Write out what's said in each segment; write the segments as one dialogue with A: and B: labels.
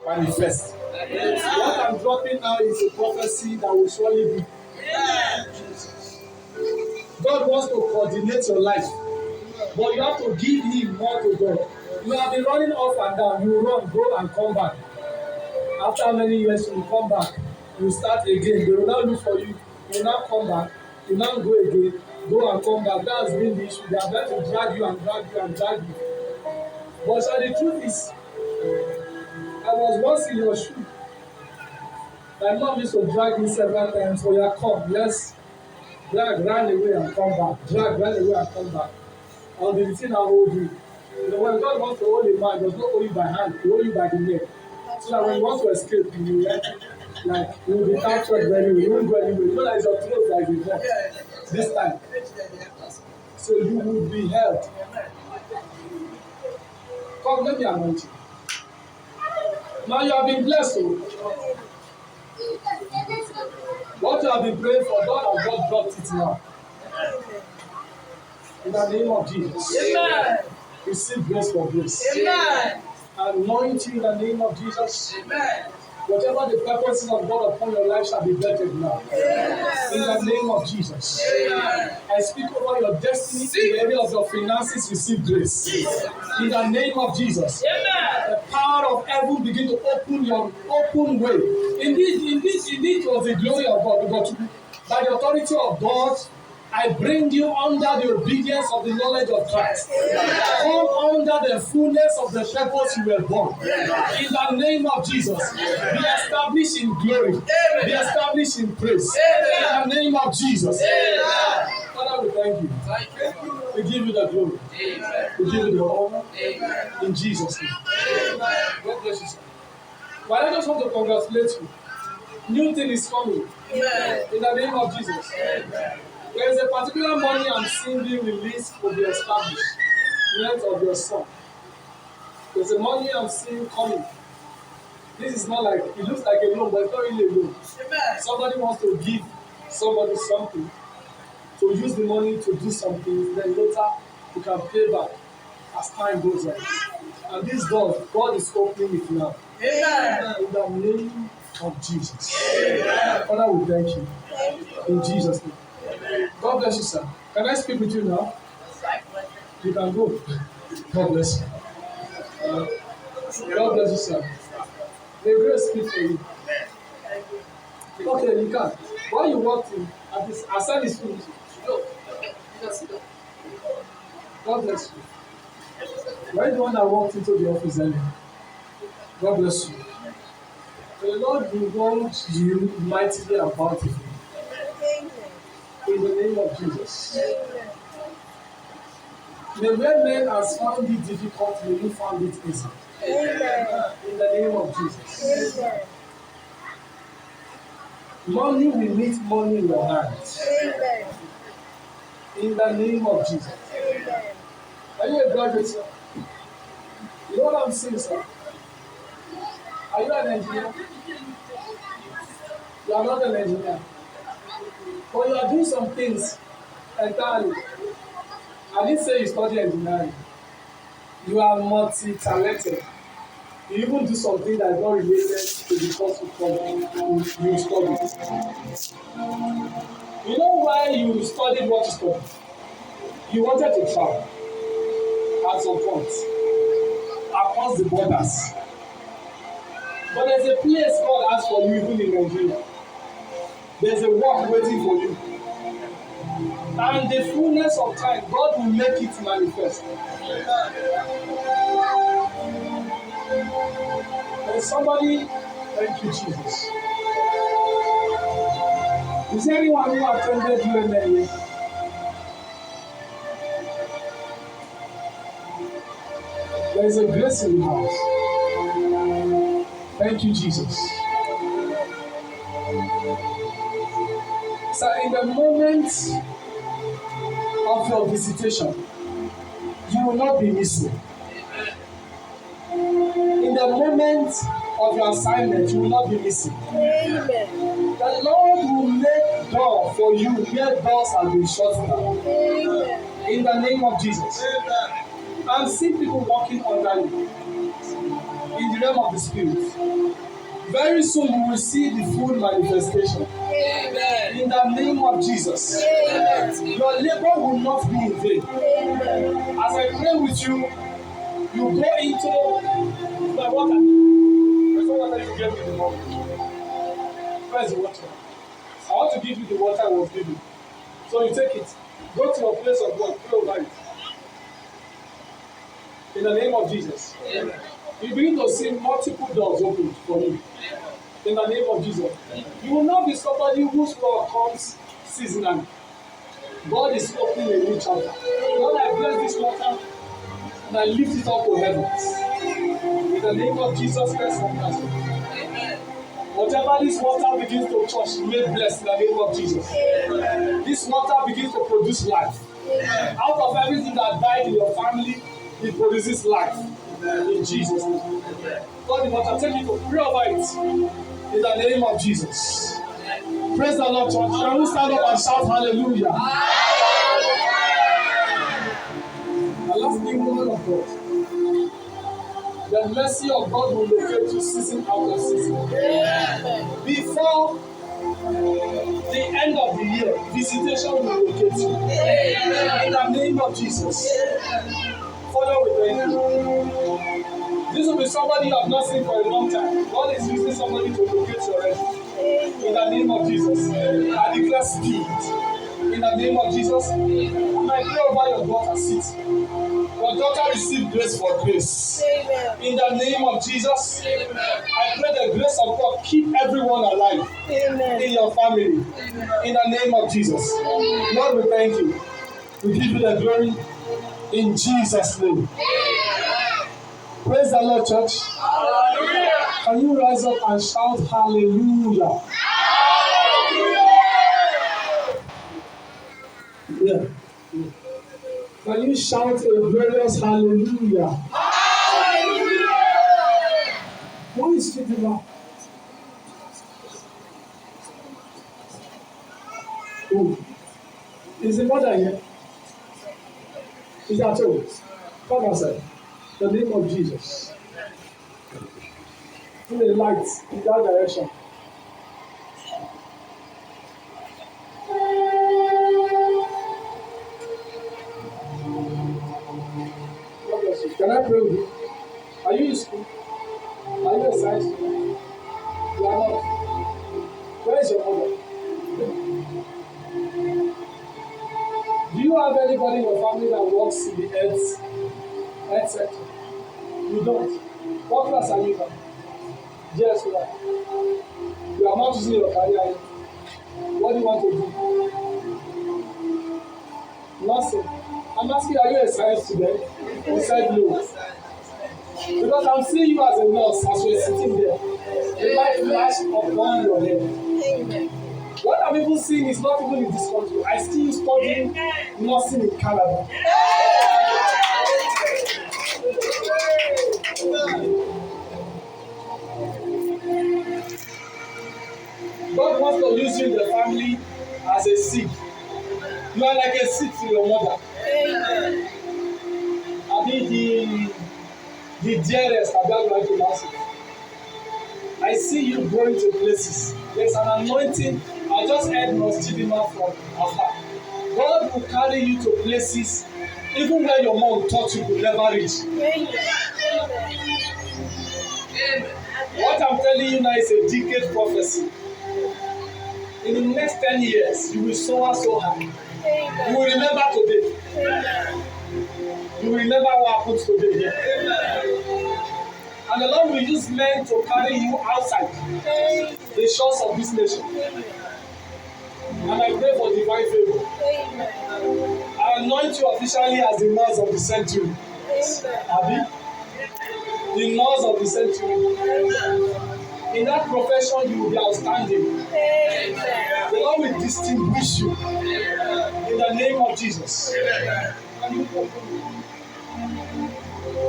A: manifest. What I'm dropping now is a prophecy that will surely be. God wants to coordinate your life, but you have to give Him more to God. You have been running off and down. You run, go and come back. After many years, you will come back. You start again. They will now look for you. You will now come back. You now go again. Go and come back. That's been the issue. They are trying to drag you and drag you and drag you. But so the truth is, I was once in your shoe. My mom used to drag me several times. So you come, let's drag, run away and come back. Drag, run away and come back. And the thing I hold you. You know, when God wants to hold a man, he does not hold you by hand, he holds you by the neck. So that when you want to escape, you will be captured very well. You won't go anywhere. You know that it's your throat that is involved this time. So you will be held. Come, let me anoint you. Now you have been blessed. So what you have been praying for, God has just dropped it now. In the name of Jesus. Amen. Receive grace for grace. Amen. Anoint you in the name of Jesus. Amen. Whatever the purposes of God upon your life shall be vetted now. Amen. In the name of Jesus. Amen. I speak over your destiny in the area of your finances. Receive grace. In the name of Jesus. Amen. The power of heaven begin to open your open way. Indeed was the glory of God. But by the authority of God, I bring you under the obedience of the knowledge of Christ. Come under the fullness of the purpose you were born. In the name of Jesus, be established in glory. Be established in praise. In the name of Jesus. Father, we thank you. We give you the glory. We give you the honor. In Jesus' name. God bless you, sir. But I just want to congratulate you. New thing is coming. In the name of Jesus. There is a particular money I'm seeing being released to be established. Net of your son. There's a money I'm seeing coming. This is not like, it looks like a loan, but it's not really a loan. Somebody wants to give somebody something, to use the money to do something, then later you can pay back as time goes on. And this door, God is opening it now. Amen. In the name of Jesus. Amen. Father, we thank you. In Jesus' name. God bless you, sir. Can I speak with you now? You can go. God bless you. God bless you, sir. May grace speak for you. Okay, you can. While you walked in, I said this to you. God bless you. Why the one that walked into the office earlier? God bless you. The Lord rewards you mightily and bountifully. In the name of Jesus. The way men has found it difficult, may you find it easy. In the name of Jesus. Money will meet money in your hands. In the name of Jesus. Are you a graduate, sir? You know what I'm saying, sir? Are you an engineer? You are not an engineer. But you are doing some things entirely. I didn't say you study engineering. You are multi-talented. You even do something that is not related to the course you study. You know why you studied what you studied? You wanted to travel at some point across the borders. But there's a place God has for you even in Nigeria. There's a work waiting for you. And the fullness of time, God will make it manifest. There's somebody, thank you, Jesus. Is there anyone who attended UMA here? There is a grace in the house. Thank you, Jesus. So in the moment of your visitation, you will not be missing. In the moment of your assignment, you will not be missing. Amen. The Lord will make door for you where doors have been shut down. Amen. In the name of Jesus. Amen. And see people walking under you. in the realm of the spirit. Very soon you will see the full manifestation. Amen. In the name of Jesus. Amen. Your labor will not be in vain. Amen. As I pray with you, you go into my water. There's no water you gave me in the morning. Where's the water? I want to give you the water I was giving. So you take it. Go to your place of work. Pray over it. In the name of Jesus. Amen. You begin to see multiple doors open for you. In the name of Jesus. You will not be somebody whose law comes seasonally. God is opening a new chapter. Lord, I bless this water and I lift it up to heavens. In the name of Jesus Christ of Nazareth. Amen. Whatever this water begins to touch, you may bless in the name of Jesus. Amen. This water begins to produce life. Amen. Out of everything that died in your family, it produces life. Amen. In Jesus' name. God, the water, take it to pray over it. In the name of Jesus. Amen. Praise the Lord, church. Can we stand up and shout hallelujah? The last thing, woman of God. The mercy of God will locate you season after season. Amen. Before the end of the year, visitation will locate you. Amen. In the name of Jesus. Amen. Father, we thank you. This will be somebody you have not seen for a long time. God is using somebody to locate your refuge. In the name of Jesus. I declare speed. In the name of Jesus. And I pray over your daughter. Sit. Your daughter receive grace for grace. Amen. In the name of Jesus. Amen. I pray the grace of God keep everyone alive. Amen. In your family. Amen. In the name of Jesus. Amen. Lord, we thank you. We give you the glory in Jesus' name. Amen. Praise the Lord, church. Hallelujah. Can you rise up and shout hallelujah? Hallelujah. Yeah. Can you shout a glorious hallelujah? Hallelujah! Who is speaking now? Who? Is the mother here? Is that all? Come outside. In the name of Jesus. Put a light in that direction. God bless you. Can I pray with you? Are you in school? Are you a science student? You are not. Where is your mother? Do you have anybody in your family that works in the health sector? You don't. What class are you in? Yes, you are. You are not using your career. What do you want to do? Nothing. I'm asking, are you a science student? You said no. Because I'm seeing you as a nurse as you're sitting there. The light flash upon your head. Amen. What I'm even seeing is not even in this country. I see you studying nursing in Canada. God wants to use you in the family as a seed. You are like a seed to your mother. Amen. I mean the dearest, I don't like to pronounce it. I see you going to places. There's an anointing. I just heard Nostidima from afar. God will carry you to places even where your mom thought you could never reach. Amen. What I'm telling you now is a decade prophecy. In the next 10 years, you will soar so high. Amen. You will remember today. Amen. You will remember what happened today here. Amen. And the Lord will use men to carry you outside the shores of this nation. Amen. And I pray for divine favor. Amen. I anoint you officially as the nurse of the century. Abi? The nurse of the century. Amen. In that profession, you will be outstanding. Amen. The Lord will distinguish you. Amen. In the name of Jesus. Amen.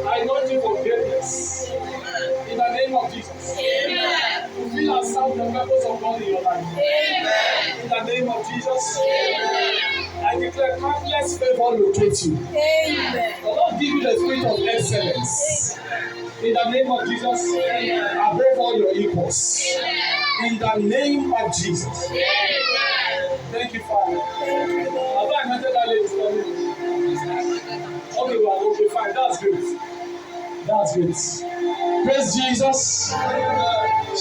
A: I anoint you for greatness. Amen. In the name of Jesus. Amen. Fulfill and serve the purpose of God in your life. Amen. In the name of Jesus. Amen. I declare countless favor locate you.
B: Amen.
A: The Lord give you the spirit of excellence. In the name of Jesus, above all your equals. In the name of Jesus. Thank you, Father. Have I anointed that lady for me? Okay, well, okay, fine. That's great. That's great. Praise Jesus.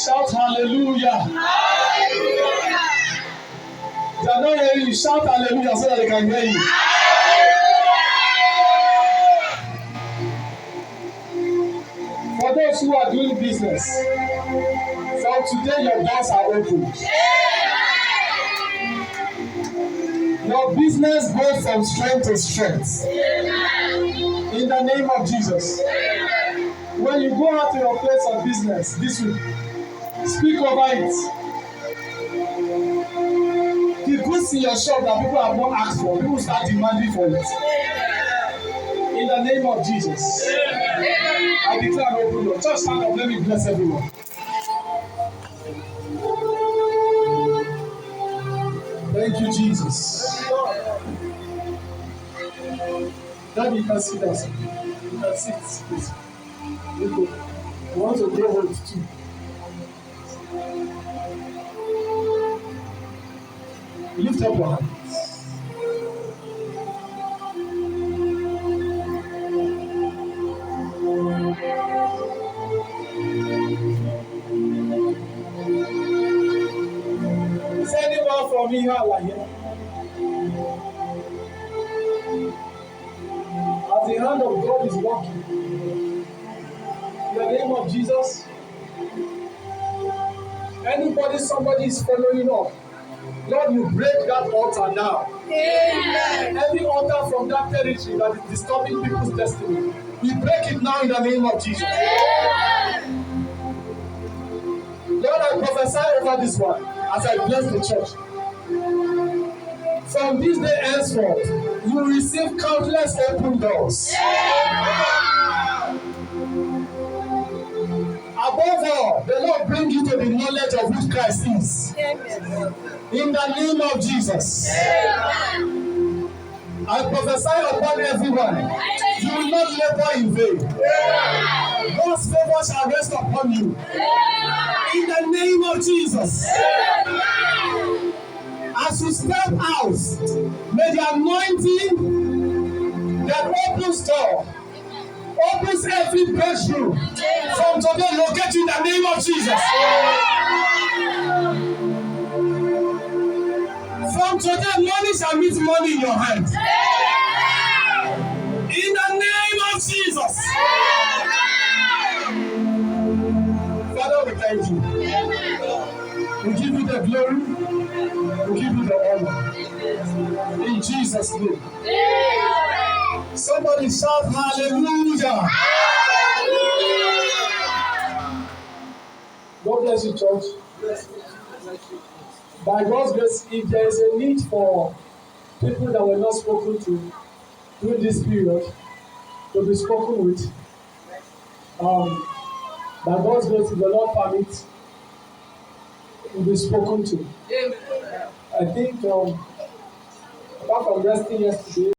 A: Shout hallelujah.
B: Hallelujah.
A: They are not hearing you. Shout hallelujah so that they can hear you. For those who are doing business, from today your doors are open. Your business goes from strength to strength. In the name of Jesus. When you go out to your place of business this week, speak over it. The goods in your shop that people have not asked for, people start demanding for it. In the name of Jesus. I declare an open door. Just stand up, let me bless everyone. Thank you, Jesus. Daddy, you can sit down. You can sit, please. You want to grow old too. Lift up your hand. Is anyone from here like here? As the hand of God is working, in the name of Jesus, anybody, somebody is following up, Lord, you break that altar now.
B: Amen.
A: Every altar from that territory that is disturbing people's destiny, we break it now in the name of Jesus.
B: Amen.
A: Lord, I prophesy over this one as I bless the church. From this day henceforth, you receive countless open doors. Above all, the Lord bring you to the knowledge of who Christ is.
B: Amen.
A: In the name of Jesus.
B: Amen.
A: I prophesy upon everyone. You will not labor in vain. God's favor shall rest upon you. In the name of Jesus. As you step out, may the anointing that opens door, opens every breakthrough from today locate you in the name of Jesus. From today, money shall meet money in your hand. In the name of Jesus. Father, we thank you. We give you the glory. We give you the honor. In Jesus' name. Somebody shout hallelujah. God bless you, church. By God's grace, if there is a need for people that were not spoken to during this period to be spoken with, by God's grace, if the Lord permits, will be spoken to. I think, apart from resting yesterday,